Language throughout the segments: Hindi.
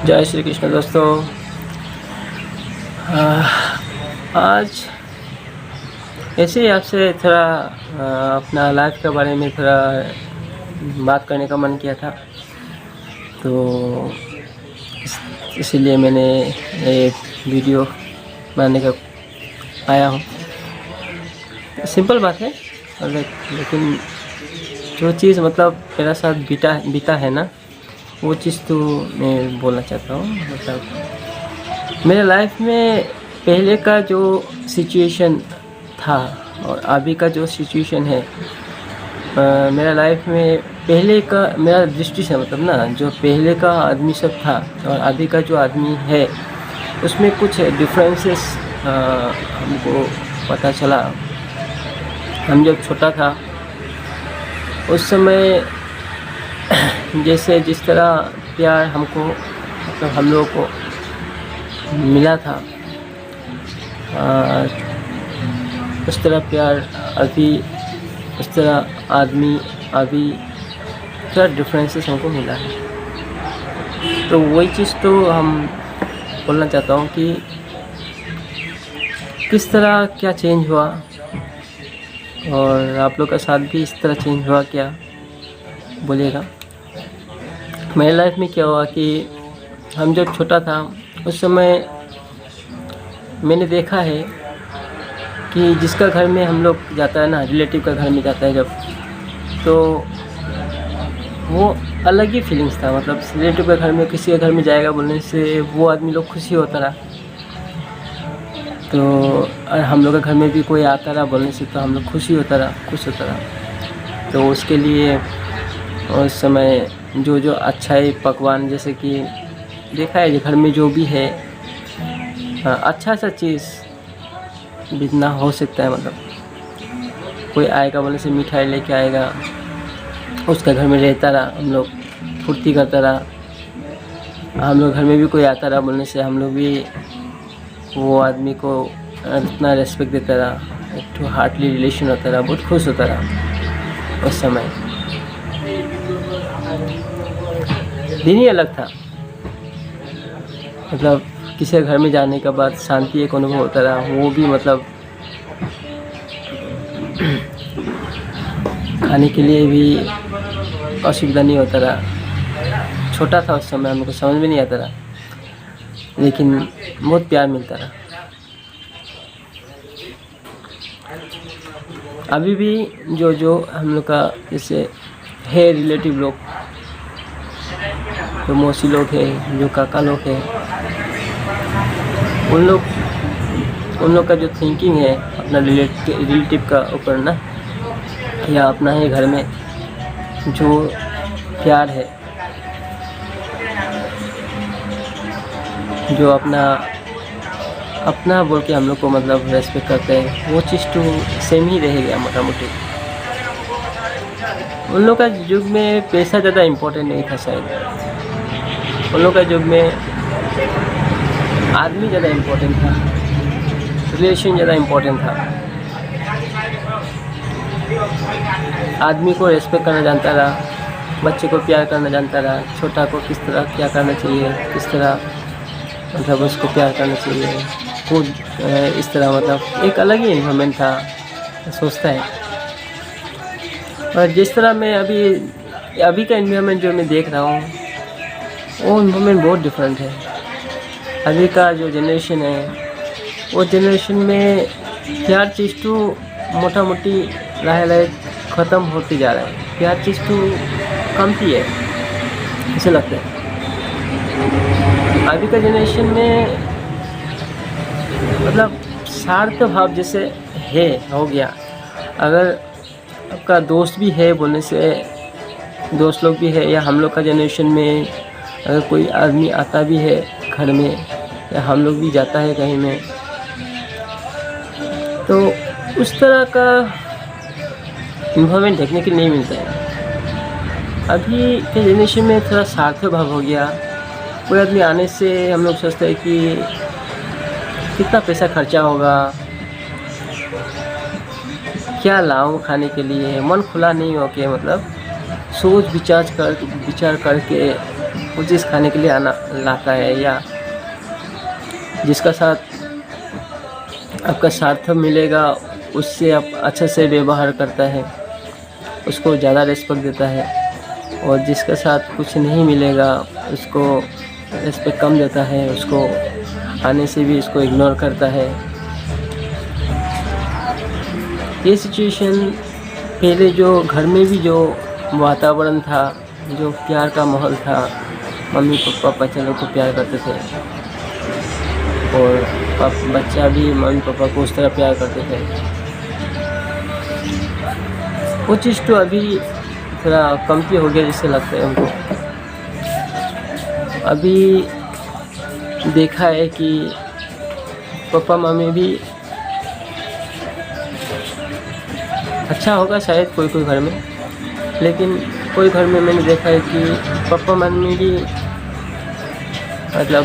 जय श्री कृष्ण दोस्तों। आज ऐसे ही आपसे थोड़ा अपना लाइफ के बारे में थोड़ा बात करने का मन किया था, तो इसीलिए मैंने एक वीडियो बनाने का आया हूँ। सिंपल बात है, लेकिन जो चीज़ मतलब मेरा साथ बीता है ना, वो चीज़ तो मैं बोलना चाहता हूँ। मतलब मेरे लाइफ में पहले का जो सिचुएशन था और अभी का जो सिचुएशन है, मेरा लाइफ में पहले का मेरा दृष्टि से मतलब ना, जो पहले का आदमी सब था और अभी का जो आदमी है, उसमें कुछ डिफरेंसेस हमको पता चला। हम जब छोटा था उस समय जैसे जिस तरह प्यार हमको मतलब हम लोगों को मिला था, उस तरह प्यार अभी, उस तरह आदमी अभी थोड़ा डिफरेंसेस हमको मिला है। तो वही चीज़ तो हम बोलना चाहता हूँ कि किस तरह क्या चेंज हुआ, और आप लोग का साथ भी इस तरह चेंज हुआ क्या, बोलिएगा। मेरे लाइफ में क्या हुआ कि हम जब छोटा था उस समय मैंने देखा है कि जिसका घर में हम लोग जाता है ना, रिलेटिव का घर में जाता है जब, तो वो अलग ही फीलिंग्स था। मतलब रिलेटिव के घर में, किसी के घर में जाएगा बोलने से वो आदमी लोग खुशी होता रहा, तो हम लोग के घर में भी कोई आता रहा बोलने से तो हम लोग खुश होता रहा। तो उसके लिए उस समय जो अच्छाई पकवान, जैसे कि देखा है घर में जो भी है, अच्छा सा चीज़ जितना हो सकता है, मतलब कोई आएगा बोलने से मिठाई लेके आएगा, उसका घर में रहता रहा, हम लोग फुर्ती करता रहा। हम लोग घर में भी कोई आता रहा बोलने से हम लोग भी वो आदमी को इतना रेस्पेक्ट देता रहा, एक तो हार्टली रिलेशन होता रहा, बहुत खुश होता रहा। उस समय दिन ही अलग था। मतलब किसी घर में जाने के बाद शांति एक अनुभव होता रहा, वो भी मतलब खाने के लिए भी असुविधा नहीं होता रहा। छोटा था उस समय, हमको समझ में नहीं आता रहा, लेकिन बहुत प्यार मिलता रहा। अभी भी जो हम लोग का जैसे है रिलेटिव लोग, जो मौसी लोग हैं, जो काका लोग हैं, उन लोग का जो थिंकिंग है अपना रिलेटिव का ऊपर ना, या अपना है घर में जो प्यार है, जो अपना बोल के हम लोग को मतलब रेस्पेक्ट करते हैं, वो चीज़ तो सेम ही रहेगा मोटा मोटी। उन लोग का युग में पैसा ज़्यादा इम्पोर्टेंट नहीं था शायद। उन लोग का युग में आदमी ज़्यादा इम्पोर्टेंट था, रिलेशन ज़्यादा इम्पोर्टेंट था। आदमी को रेस्पेक्ट करना जानता रहा, बच्चे को प्यार करना जानता रहा, छोटा को किस तरह क्या करना चाहिए, किस तरह मतलब उसको प्यार करना चाहिए, खुद इस तरह मतलब एक अलग ही इन्वायरमेंट था, सोचता है। और जिस तरह मैं अभी का इन्वायरमेंट जो मैं देख रहा हूँ, वो इन्वायरमेंट बहुत डिफरेंट है। अभी का जो जनरेशन है, वो जनरेशन में प्यार चीज़ तो मोटा मोटी लाहे ख़त्म होती जा रहा है। प्यार चीज़ तो कमती है, ऐसे लगता है। अभी का जनरेशन में मतलब स्वार्थ भाव जैसे हो गया। अगर आपका दोस्त भी है बोलने से, दोस्त लोग भी है, या हम लोग का जनरेशन में अगर कोई आदमी आता भी है घर में, या हम लोग भी जाता है कहीं में, तो उस तरह का इन्वायरमेंट देखने के लिए नहीं मिलता है। अभी के जनरेशन में थोड़ा स्वार्थ भाव हो गया। कोई आदमी आने से हम लोग सोचते हैं कि कितना पैसा खर्चा होगा, क्या लाऊं खाने के लिए, मन खुला नहीं हो के मतलब सोच विचार करके वो चीज़ खाने के लिए आना लाता है, या जिसका साथ आपका सार्थ मिलेगा उससे आप अच्छे से व्यवहार करता है, उसको ज़्यादा रिस्पेक्ट देता है, और जिसके साथ कुछ नहीं मिलेगा उसको रिस्पेक्ट कम देता है, उसको आने से भी उसको इग्नोर करता है। ये सिचुएशन पहले जो घर में भी जो वातावरण था, जो प्यार का माहौल था, मम्मी पापा बच्चे लोग को प्यार करते थे और बच्चा भी मम्मी पापा को उस तरह प्यार करते थे, वो चीज़ तो अभी थोड़ा कमती हो गया जैसे लगता है हमको। अभी देखा है कि पापा मम्मी भी अच्छा होगा शायद कोई कोई घर में, लेकिन कोई घर में मैंने देखा है कि पापा मम्मी भी मतलब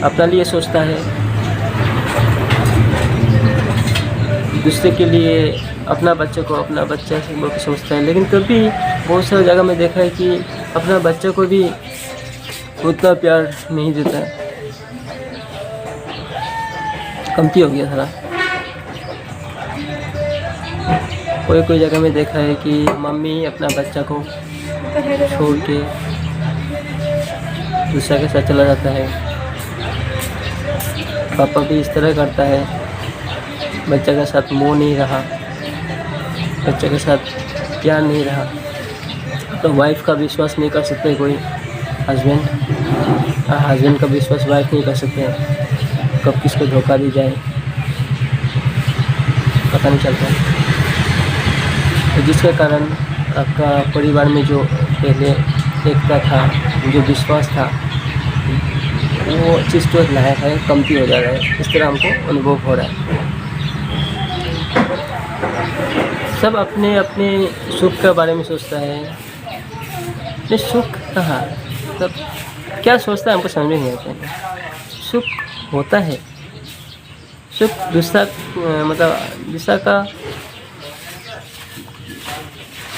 अपना लिए सोचता है, दूसरे के लिए अपना बच्चे को अपना बच्चा से बोल के सोचता है, लेकिन कभी बहुत सारी जगह में देखा है कि अपना बच्चे को भी उतना प्यार नहीं देता है, कमती हो गया थोड़ा। कोई कोई जगह में देखा है कि मम्मी अपना बच्चा को छोड़ के दूसरे के साथ चला जाता है, पापा भी इस तरह करता है, बच्चे के साथ मोह नहीं रहा, बच्चे के साथ प्यार नहीं रहा, तो वाइफ का विश्वास नहीं कर सकते कोई हस्बैंड का विश्वास वाइफ नहीं कर सकते, कब किसको धोखा दी जाए पता नहीं चलता। तो जिसके कारण आपका परिवार में जो पहले एकता था, जो विश्वास था, वो चीज़ तो लाया है कमती हो जा रहा है, इस तरह हमको अनुभव हो रहा है। सब अपने अपने सुख के बारे में सोचता है, ये सुख कहाँ, मतलब क्या सोचता है हमको समझ में नहीं आता है। सुख होता है, सुख दूसरा मतलब दूसरा का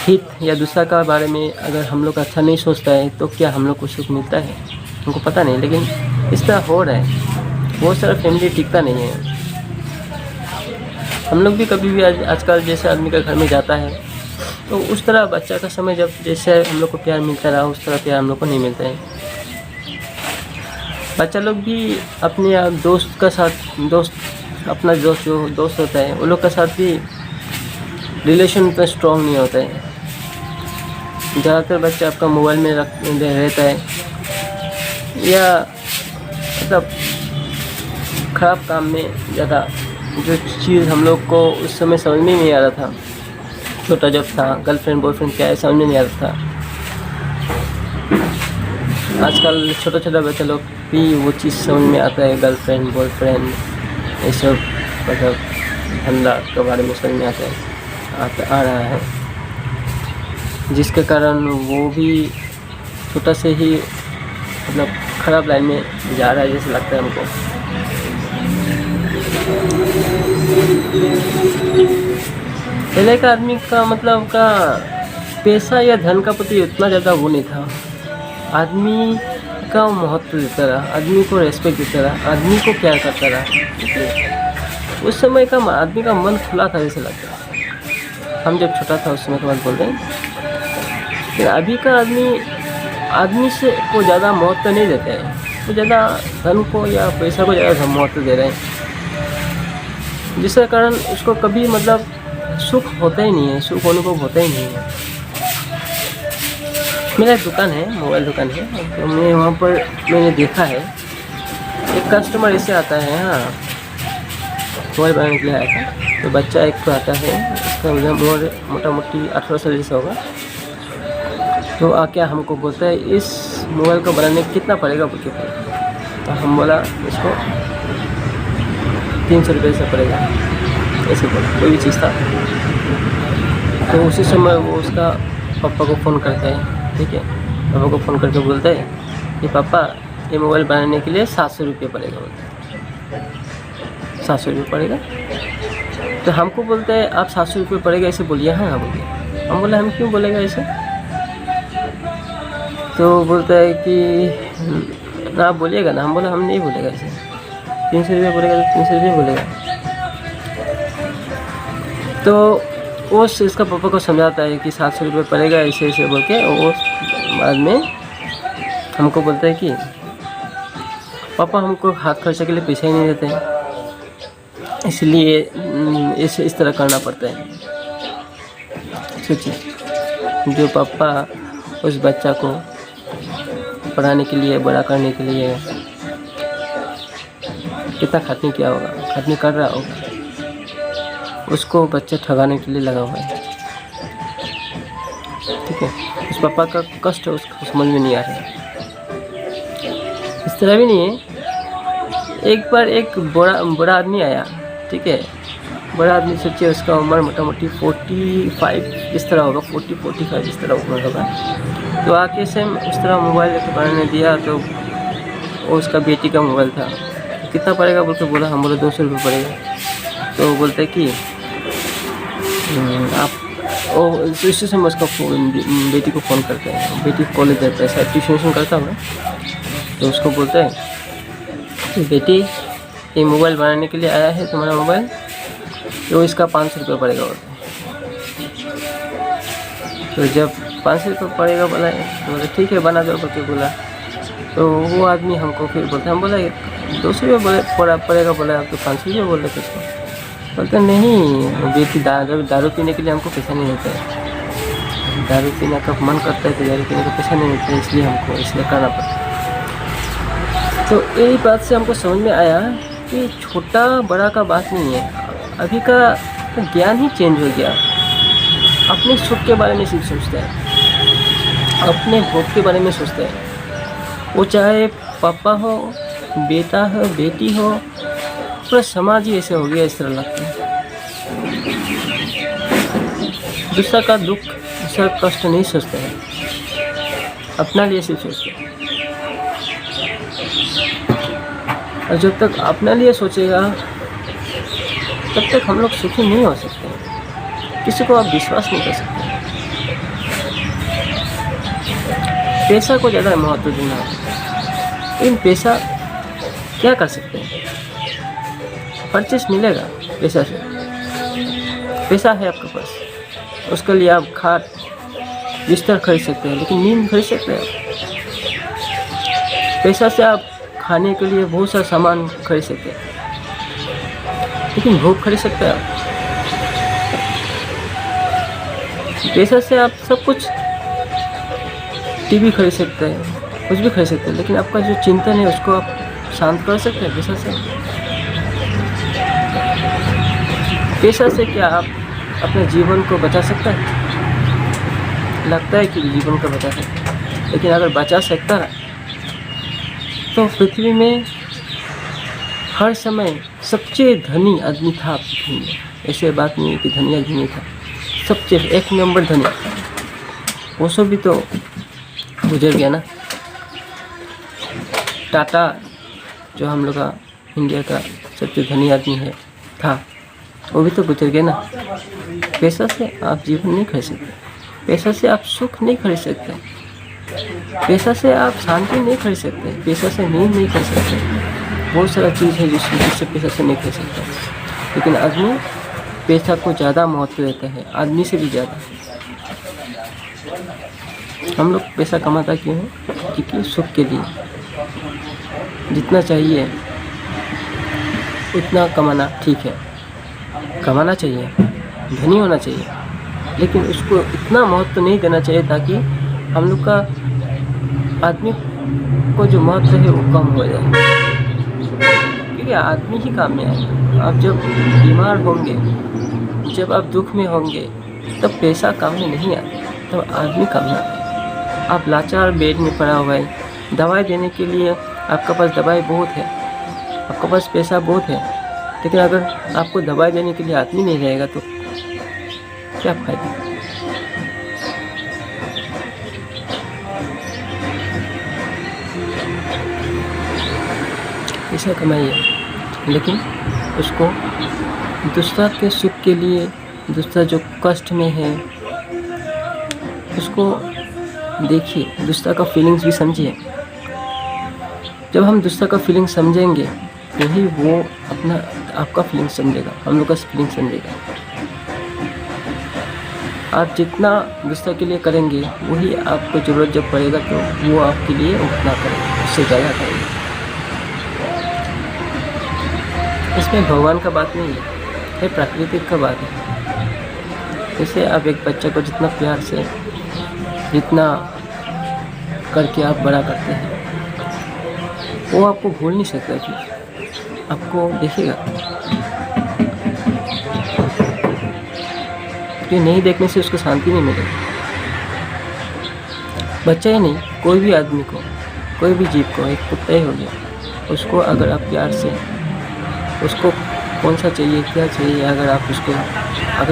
हित या दूसरा का बारे में अगर हम लोग अच्छा नहीं सोचता है तो क्या हम लोग को सुख मिलता है हमको पता नहीं, लेकिन इस तरह हो रहा है। बहुत सारा फैमिली टिकता नहीं है। हम लोग भी कभी भी आजकल जैसे आदमी का घर में जाता है तो उस तरह बच्चा का समय जब जैसे हम लोग को प्यार मिलता रहा उस तरह प्यार हम लोग को नहीं मिलता है। बच्चा लोग भी अपने आप दोस्त का साथ अपना जो दोस्त होता है वो लोग का साथ भी रिलेशन उतना स्ट्रॉन्ग नहीं होता है। ज़्यादातर बच्चा आपका मोबाइल में रहता है या मतलब ख़राब काम में ज़्यादा, जो चीज़ हम लोग को उस समय समझ में नहीं आ रहा था, छोटा जब था गर्लफ्रेंड बॉयफ्रेंड क्या है समझ में नहीं आ रहा था। आजकल छोटा छोटा बच्चा लोग भी वो चीज़ समझ में आता है, गर्लफ्रेंड बॉयफ्रेंड ये सब मतलब धंधा के बारे में समझ में आ रहा है, जिसके कारण वो भी छोटा से ही मतलब ख़राब लाइन में जा रहा है जैसे लगता है हमको। पहले का आदमी का मतलब का पैसा या धन का प्रति उतना ज़्यादा वो नहीं था, आदमी का महत्व देता रहा, आदमी को रेस्पेक्ट देता रहा, आदमी को प्यार करता रहा। उस समय का आदमी का मन खुला था जैसे लगता है। हम जब छोटा था उस समय की बात बोल रहे हैं, लेकिन अभी का आदमी से को ज़्यादा महत्व नहीं देते हैं, वो ज़्यादा धन को या पैसा को ज़्यादा महत्व दे रहे हैं, जिसके कारण उसको कभी मतलब सुख होता ही नहीं है, सुख अनुभव होता ही नहीं है। मेरा एक दुकान है, मोबाइल दुकान है, तो मैं वहाँ पर मैंने देखा है एक कस्टमर ऐसे आता है, हाँ मोबाइल बनाने के लिए आया था, तो बच्चा एक तो आता है, इसका उम्र मोटा मोटी 18 साल जैसा होगा, तो आके हमको बोलता है इस मोबाइल को बनाने कितना पड़ेगा बोल के, तो हम बोला इसको 300 रुपये से पड़ेगा, ऐसे बोला कोई भी चीज़ था। तो उसी समय वो उसका पापा को फ़ोन करता है, ठीक है, पापा को फ़ोन करके बोलता है कि पापा ये मोबाइल बनाने के लिए 700 रुपये पड़ेगा, बोलते 700 रुपये पड़ेगा। तो हमको बोलता है आप 700 रुपये पड़ेगा ऐसे बोलिए, हाँ बोलिए। हम बोले हम क्यों बोलेगा ऐसे? तो बोलता है कि आप बोलिएगा ना। हम बोला हम नहीं बोलेगा ऐसे, 300 रुपये बोलेगा तो 300 रुपये बोलेगा। तो वो इसका पापा को समझाता है कि 700 रुपये पड़ेगा ऐसे ऐसे बोल के। वो बाद में हमको बोलता है कि पापा हमको हाथ खर्चे के लिए पैसे ही नहीं देते हैं, इसलिए इस तरह करना पड़ता है। सोचिए, जो पापा उस बच्चा को पढ़ाने के लिए, बड़ा करने के लिए कितना खटनी किया होगा, खटनी कर रहा होगा, उसको बच्चा ठगाने के लिए लगा हुआ है। ठीक है, उस पापा का कष्ट उसको समझ में नहीं आ रहा है। इस तरह भी नहीं है। एक बार एक बड़ा आदमी आया, ठीक है, बड़ा आदमी, सोचिए उसका उम्र मोटा मोटी 45 इस तरह होगा, 40-45 इस तरह उम्र होगा। तो आके से उस तरह मोबाइल लेकर बनाने दिया, तो वो उसका बेटी का मोबाइल था। कितना पड़ेगा बोल के बोला। हम बोले 200 रुपये पड़ेगा। तो बोलते कि आप इसी समय उसका बेटी को फ़ोन करते हैं। बेटी कॉलेज जाता है, शायद ट्यूशन करता हूँ। तो उसको बोलते हैं कि बेटी ये मोबाइल बनाने के लिए आया है तुम्हारा मोबाइल, तो इसका 500 रुपये पड़ेगा। तो जब 500 रुपये पड़ेगा बोला, तो बोले ठीक है बना दो करके बोला। तो वो आदमी हमको फिर बोलता, हम बोला 200 रुपये पड़ेगा बोला, आप तो 500 रुपये बोल रहे थे उसको। बोलते नहीं, बेटी दारू पीने के लिए हमको पैसा नहीं देता है, दारू पीने का मन करता है तो दारू पीने का पैसा नहीं देता है, इसलिए हमको इसलिए करना पड़ता है। तो यही बात से हमको समझ में आया कि छोटा बड़ा का बात नहीं है, अभी का ज्ञान ही चेंज हो गया। अपने सुख के बारे में सिर्फ सोचता है, अपने भोग के बारे में सोचता है। वो चाहे पापा हो, बेटा हो, बेटी हो, पूरा समाज ही ऐसे हो गया, इस तरह लगता है। दूसरा का दुख, दूसरा का कष्ट नहीं सोचता है, अपना लिए सिर्फ सोचता है। और जब तक अपने लिए सोचेगा तब तक हम लोग सुखी नहीं हो सकते। किसी को आप विश्वास नहीं कर सकते। पैसा को ज़्यादा महत्व देना है, लेकिन पैसा क्या कर सकते हैं? हर चीज़ मिलेगा पैसा से। पैसा है आपके पास, उसके लिए आप खाट बिस्तर खरीद सकते हैं, लेकिन नींद खरीद सकते हैं आप। पैसा से आप खाने के लिए बहुत सा सामान खरीद सकते हैं, लेकिन भूख खरीद सकते हैं आप। पैसा से आप सब कुछ, टीवी खरीद सकते हैं, कुछ भी खरीद सकते हैं, लेकिन आपका जो चिंतन है उसको आप शांत कर सकते हैं पैसा से। पैसा से क्या आप अपने जीवन को बचा सकते हैं? लगता है कि जीवन को बचा सकते हैं, लेकिन अगर बचा सकता है तो पृथ्वी में हर समय सबसे धनी आदमी था पृथ्वी में। ऐसे बात नहीं है कि धनी आदमी नहीं था, सबसे 1 नंबर धनी। वो सब भी तो गुजर गया ना। टाटा जो हम लोग का इंडिया का सबसे धनी आदमी है था, वो भी तो गुजर गया ना। पैसा से आप जीवन नहीं खरीद सकते, पैसा से आप सुख नहीं खरीद सकते, पैसा से आप शांति नहीं खरीद सकते, पैसा से नींद नहीं खरीद सकते। बहुत सारा चीज़ है जिससे पैसा से नहीं खरीद सकता। लेकिन आदमी पैसा को ज़्यादा महत्व देता है, आदमी से भी ज़्यादा। हम लोग पैसा कमाता क्यों है? क्योंकि सुख के लिए। जितना चाहिए उतना कमाना ठीक है, कमाना चाहिए, धनी होना चाहिए, लेकिन उसको इतना महत्व नहीं देना चाहिए ताकि हम लोग का आदमी को जो महत्व है वो कम हो जाए। क्योंकि आदमी ही काम में आएगा। आप जब बीमार होंगे, जब आप दुख में होंगे, तब पैसा काम में नहीं आता, तब आदमी काम में आता है। आप लाचार बेड में पड़ा हुआ है, दवाई देने के लिए आपके पास दवाई बहुत है, आपके पास पैसा बहुत है, लेकिन अगर आपको दवाई देने के लिए आदमी नहीं रहेगा तो क्या फायदा? पैसा कमाइए, लेकिन उसको दूसरा के सुख के लिए, दूसरा जो कष्ट में है उसको देखिए, दूसरा का फीलिंग्स भी समझिए। जब हम दूसरा का फीलिंग समझेंगे वही वो आपका फीलिंग समझेगा, हम लोग का फीलिंग समझेगा। आप जितना दूसरा के लिए करेंगे वही आपको ज़रूरत जब पड़ेगा तो वो आपके लिए उतना करेगा, उससे ज़्यादा करेगा। इसमें भगवान का बात नहीं है, ये प्राकृतिक का बात है। जैसे आप एक बच्चे को जितना प्यार से, जितना करके आप बड़ा करते हैं, वो आपको भूल नहीं सकता, कि आपको देखेगा। कि नहीं देखने से उसको शांति नहीं मिलेगी। बच्चा ही नहीं, कोई भी आदमी को, कोई भी जीव को, एक कुत्ता ही हो गया, उसको अगर आप प्यार से, उसको कौन सा चाहिए, क्या चाहिए, अगर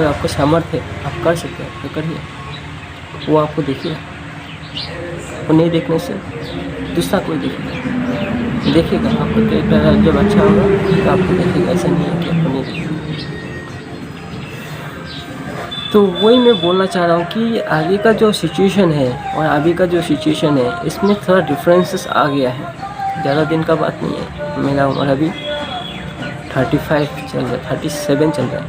आपको सामर्थ्य है, आप कर सकते हैं तो करिए, वो आपको देखेगा। वो नहीं देखने से दूसरा कोई देखेगा आपको। कैरेक्टर जब अच्छा होगा तो आपको देखेगा, ऐसा नहीं है कि आपको नहीं देखेगा। तो वही मैं बोलना चाह रहा हूँ कि आगे का जो सिचुएशन है और अभी का जो सिचुएशन है, इसमें थोड़ा डिफरेंसेस आ गया है। ज़्यादा दिन का बात नहीं है, मेरा उम्र अभी 37 चल रहा है।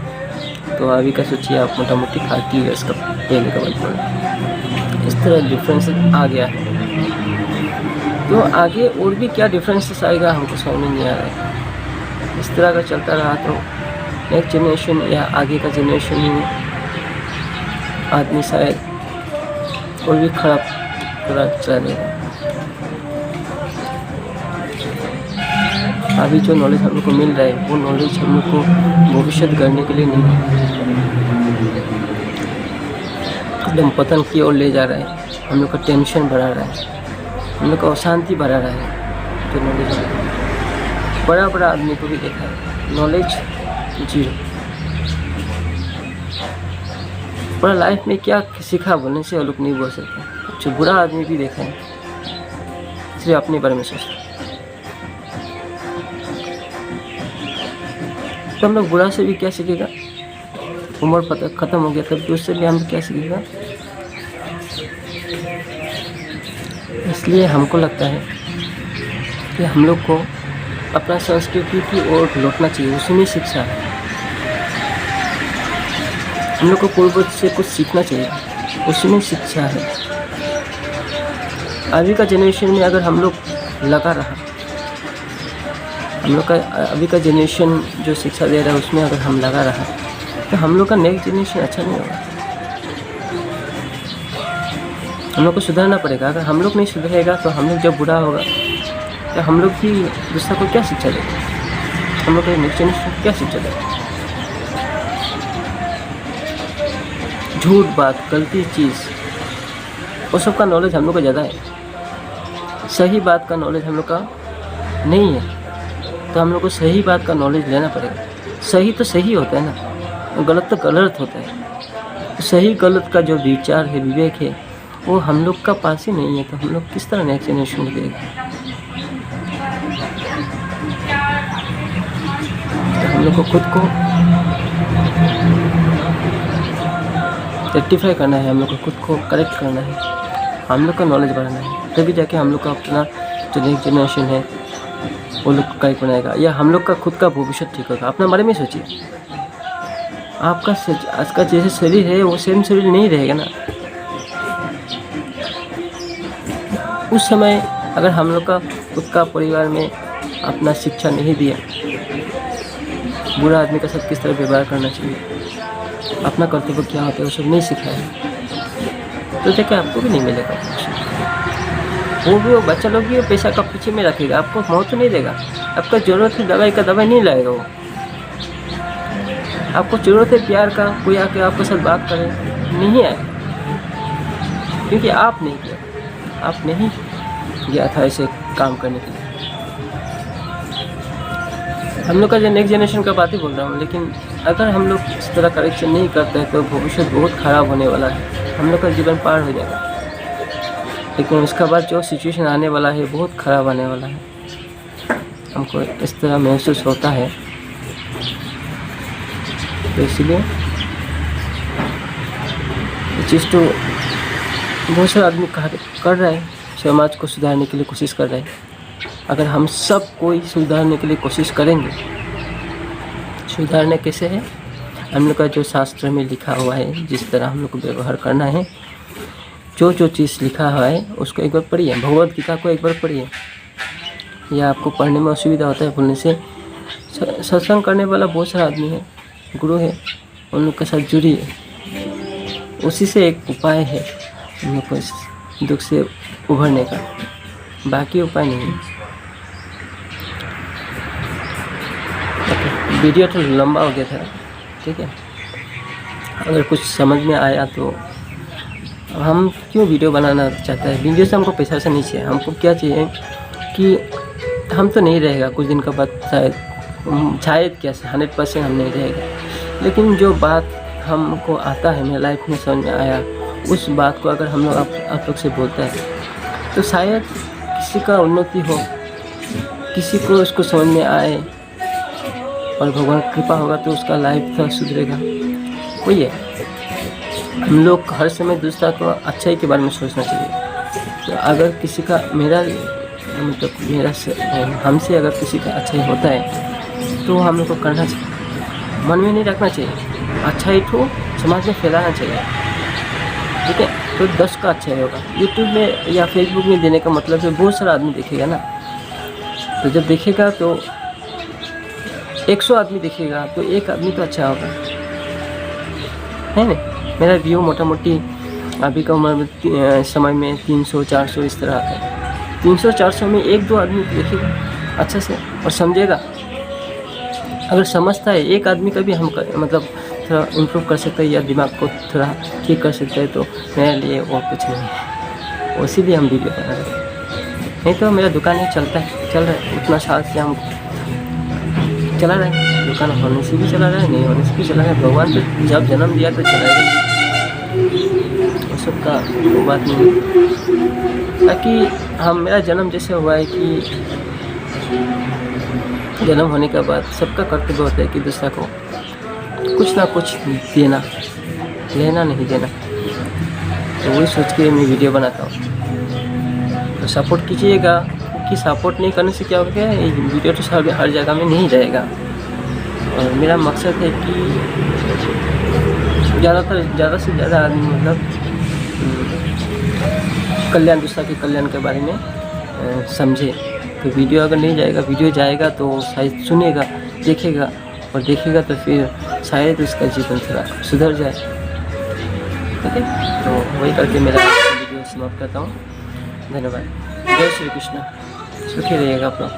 तो अभी का सोचिए आप, मोटा मोटी 30 ईयर्स का पहले का बात बोल रहा है। इस तरह डिफरेंसेस आ गया है। तो आगे और भी क्या डिफरेंसेस आएगा हमको समझ में नहीं आ रहा है। इस तरह का चलता रहा तो नेक्स्ट जनरेशन या आगे का जनरेशन में आदमी शायद और भी खराब पूरा चलेगा। अभी जो नॉलेज हम लोग को मिल रहा है वो नॉलेज हम लोग को भविष्य करने के लिए नहीं है, एकदम पतन की ओर ले जा रहा है। हम लोग का टेंशन बढ़ा रहा है, हम लोग का अशांति बढ़ा रहा है। जो नॉलेज बड़ा आदमी को भी देखा है, नॉलेज जीरो। पूरा लाइफ में क्या सीखा बोलने से वो लोग नहीं बोल सकते। जो बुरा आदमी भी देखा है, सिर्फ अपने बारे में सोचता है। तो हम लोग बुरा से भी क्या सीखेगा, उम्र पता ख़त्म हो गया तब भी उससे भी हम क्या सीखेगा। इसलिए हमको लगता है कि हम लोग को अपना संस्कृति की ओर लौटना चाहिए, उसी में शिक्षा है। हम लोग को पूर्वज से कुछ सीखना चाहिए, उसी में शिक्षा है। अभी का जनरेशन में अगर हम लोग लगा रहा, हम लोग का अभी का जनरेशन जो शिक्षा दे रहा है उसमें अगर हम लगा रहा तो हम लोग का नेक्स्ट जनरेशन अच्छा नहीं होगा। हम लोग को सुधरना पड़ेगा। अगर हम लोग नहीं सुधरेगा तो हम लोग जब बुरा होगा तो हम लोग भी दूसरा को क्या शिक्षा देगा, हम लोग का नेक्स्ट जनरेशन को क्या शिक्षा देगा। झूठ बात, गलती चीज़, वो सब का नॉलेज हम लोग का ज़्यादा है। सही बात का नॉलेज हम लोग का नहीं है, तो हम लोग को सही बात का नॉलेज लेना पड़ेगा। सही तो सही होता है ना, गलत तो गलत होता है। तो सही गलत का जो विचार है, विवेक है, वो हम लोग का पास ही नहीं है। तो हम लोग किस तरह नेक्स्ट जनरेशन को देगा। तो हम लोग को खुद को रेक्टिफाई करना है, हम लोग को खुद को करेक्ट करना है, हम लोग का नॉलेज बढ़ाना है। तभी जाके हम लोग का अपना जो नेक्स्ट जनरेशन है वो लोग करेक्ट बनाएगा, या हम लोग का खुद का भविष्य ठीक होगा। अपना बारे में सोचिए, आपका आज का जैसे शरीर है वो सेम शरीर नहीं रहेगा ना। उस समय अगर हम लोग का खुद का परिवार में अपना शिक्षा नहीं दिया, बुरा आदमी के साथ किस तरह व्यवहार करना चाहिए, अपना कर्तव्य क्या होता है, वो सब नहीं सिखाया, तो देखिए आपको भी नहीं मिलेगा। वो बच्चा लोग भी पैसा का पीछे में रखेगा, आपको मौत नहीं देगा। आपका ज़रूरत है दवाई का, दवाई नहीं लाएगा वो। आपको ज़रूरत है प्यार का, कोई आके आपके साथ बात करे, नहीं आएगा, क्योंकि आप नहीं किया, आप नहीं गया था ऐसे काम करने के लिए। हम लोग का जो नेक्स्ट जनरेशन का बात ही बोल रहा हूँ, लेकिन अगर हम लोग इस तरह करेक्शन नहीं करते हैं तो भविष्य बहुत ख़राब होने वाला है। हम लोग का जीवन पार हो जाएगा, लेकिन उसके बाद जो सिचुएशन आने वाला है बहुत ख़राब आने वाला है। हमको इस तरह महसूस होता है। तो इसलिए ये चीज़ तो बहुत सारे आदमी कर रहा है, समाज को सुधारने के लिए कोशिश कर रहा है। अगर हम सब कोई सुधारने के लिए कोशिश करेंगे, सुधारने कैसे है, हम लोग का जो शास्त्र में लिखा हुआ है, जिस तरह हम लोग को व्यवहार करना है, जो चीज़ लिखा हुआ है उसको एक बार पढ़िए। भगवद गीता को एक बार पढ़िए, या आपको पढ़ने में असुविधा होता है बोलने से, सत्संग करने वाला बहुत सारा आदमी है, गुरु है, उन लोग के साथ जुड़िए। उसी से एक उपाय है हम लोग को इस दुख से उभरने का, बाकी उपाय नहीं है। वीडियो तो लंबा हो गया था, ठीक है। अगर कुछ समझ में आया तो हम क्यों वीडियो बनाना चाहता है, वीडियो से हमको पैसा से नहीं चाहिए। हमको क्या चाहिए कि हम तो नहीं रहेगा कुछ दिन का बाद, शायद क्या 100% हम नहीं रहेगा, लेकिन जो बात हमको आता है, मेरे लाइफ में समझ में आया, उस बात को अगर हम लोग आप लोग से बोलते हैं तो शायद किसी का उन्नति हो, किसी को उसको समझ में आए, और भगवान कृपा होगा तो उसका लाइफ थोड़ा सुधरेगा। वही है, हम लोग हर समय दूसरा को अच्छाई के बारे में सोचना चाहिए। तो अगर किसी का हमसे अगर किसी का अच्छाई होता है तो हम लोग को करना चाहिए, मन में नहीं रखना चाहिए। अच्छाई तो समाज में फैलाना चाहिए, ठीक है। तो 10 का अच्छाई होगा। यूट्यूब में या फेसबुक में देने का मतलब है बहुत सारा आदमी देखेगा ना, तो जब देखेगा तो 100 आदमी देखेगा तो एक आदमी तो अच्छा होगा, है ना। मेरा व्यू मोटा मोटी अभी का उम्र में समय में 300-400 इस तरह आता है। 300-400 में 1-2 आदमी देखेगा अच्छे से और समझेगा। अगर समझता है एक आदमी का भी हम मतलब थोड़ा इम्प्रूव कर सकते हैं या दिमाग को थोड़ा ठीक कर सकते हैं, तो मेरे लिए और कुछ नहीं है। इसीलिए हम वीडियो बना रहे हैं, नहीं तो मेरा दुकान ही चल रहा है। उतना साल से हम चला रहे हैं, दुकान होने से भी चला रहा है, नहीं होने से भी चला रहा है। भगवान तो जब जन्म दिया तो चलाएगा, उस सबका वो बात नहीं है। ताकि मेरा जन्म जैसे हुआ है कि जन्म होने के बाद सबका कर्तव्य होता है कि दूसरा को कुछ ना कुछ देना, लेना नहीं देना। तो वही सोच के मैं वीडियो बनाता हूँ। तो सपोर्ट कीजिएगा, कि सपोर्ट नहीं करने से क्या हो गया, ये वीडियो तो हर जगह में नहीं जाएगा। और मेरा मकसद है कि ज़्यादा से ज़्यादा आदमी मतलब कल्याण, दूसरा के कल्याण के बारे में समझे। तो वीडियो अगर नहीं जाएगा, वीडियो जाएगा तो शायद सुनेगा, देखेगा, और देखेगा तो फिर शायद उसका जीवन थोड़ा सुधर जाए, ठीक है। तो वही करके मेरा वीडियो समाप्त करता हूँ। धन्यवाद। जय श्री कृष्ण। सुखी रहिएगा आप लोग।